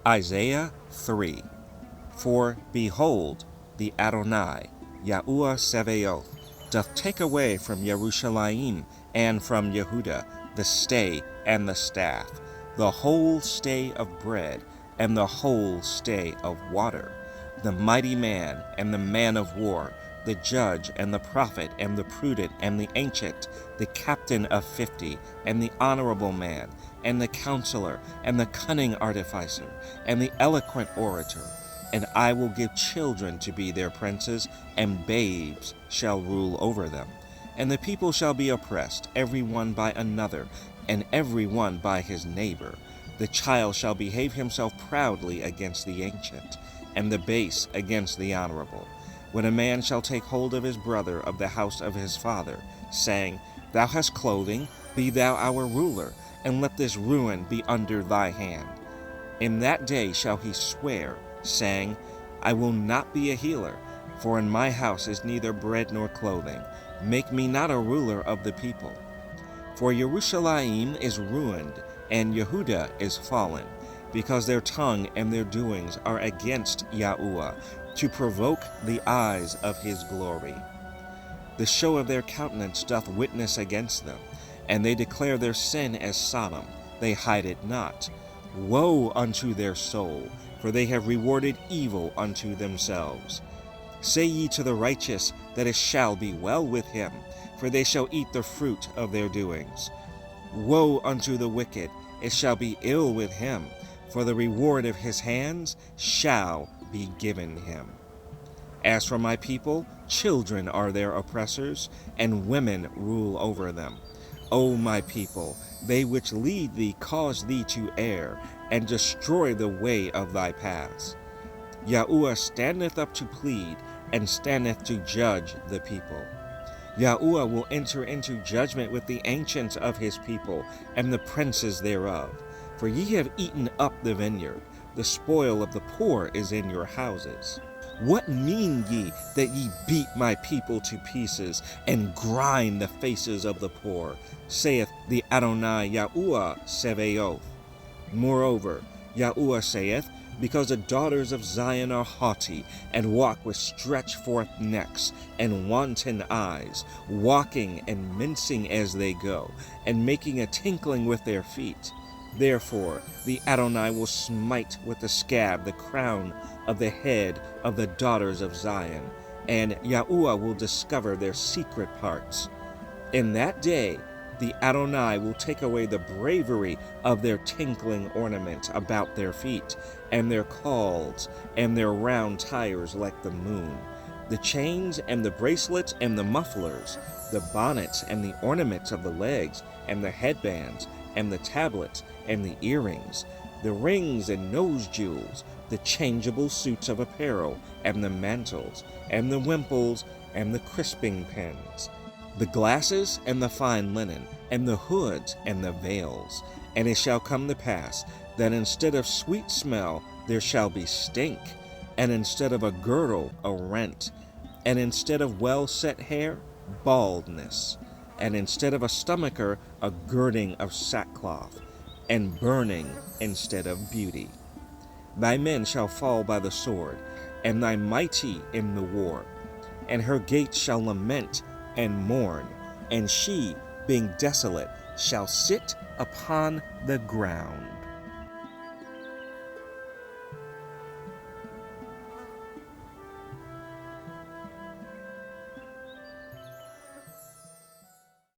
Isaiah 3. For behold, the Adonai, Yahuwah Sevaoth, doth take away from Yerushalayim and from Yehuda the stay and the staff, the whole stay of bread and the whole stay of water, the mighty man and the man of war, the judge and the prophet and the prudent and the ancient, the captain of 50 and the honorable man, and the counselor and the cunning artificer and the eloquent orator. And I will give children to be their princes, and babes shall rule over them. And the people shall be oppressed, every one by another, and every one by his neighbor. The child shall behave himself proudly against the ancient, and the base against the honorable. When a man shall take hold of his brother of the house of his father, saying, Thou hast clothing, be thou our ruler, and let this ruin be under thy hand. In that day shall he swear, saying, I will not be a healer, for in my house is neither bread nor clothing. Make me not a ruler of the people. For Yerushalayim is ruined, and Yehuda is fallen, because their tongue and their doings are against Yahuwah, to provoke the eyes of his glory. The show of their countenance doth witness against them, and they declare their sin as Sodom, they hide it not. Woe unto their soul, for they have rewarded evil unto themselves. Say ye to the righteous that it shall be well with him, for they shall eat the fruit of their doings. Woe unto the wicked, it shall be ill with him, for the reward of his hands shall be given him. As for my people, children are their oppressors, and women rule over them. O my people, they which lead thee cause thee to err, and destroy the way of thy paths. Yahuwah standeth up to plead, and standeth to judge the people. Yahuwah will enter into judgment with the ancients of his people, and the princes thereof. For ye have eaten up the vineyard, the spoil of the poor is in your houses. What mean ye that ye beat my people to pieces, and grind the faces of the poor, saith the Adonai Yahuwah Sevaoth. Moreover, Yahuwah saith, because the daughters of Zion are haughty, and walk with stretched forth necks, and wanton eyes, walking and mincing as they go, and making a tinkling with their feet. Therefore the Adonai will smite with the scab the crown of the head of the daughters of Zion, and Yahuwah will discover their secret parts. In that day the Adonai will take away the bravery of their tinkling ornament about their feet, and their cauls, and their round tires like the moon, the chains and the bracelets and the mufflers, the bonnets and the ornaments of the legs, and the headbands, and the tablets, and the earrings, the rings and nose jewels, the changeable suits of apparel, and the mantles, and the wimples, and the crisping pins, the glasses and the fine linen, and the hoods and the veils. And it shall come to pass that instead of sweet smell there shall be stink, and instead of a girdle a rent, and instead of well-set hair baldness, and instead of a stomacher a girding of sackcloth, and burning instead of beauty. Thy men shall fall by the sword, and thy mighty in the war, and her gates shall lament and mourn, and she, being desolate, shall sit upon the ground.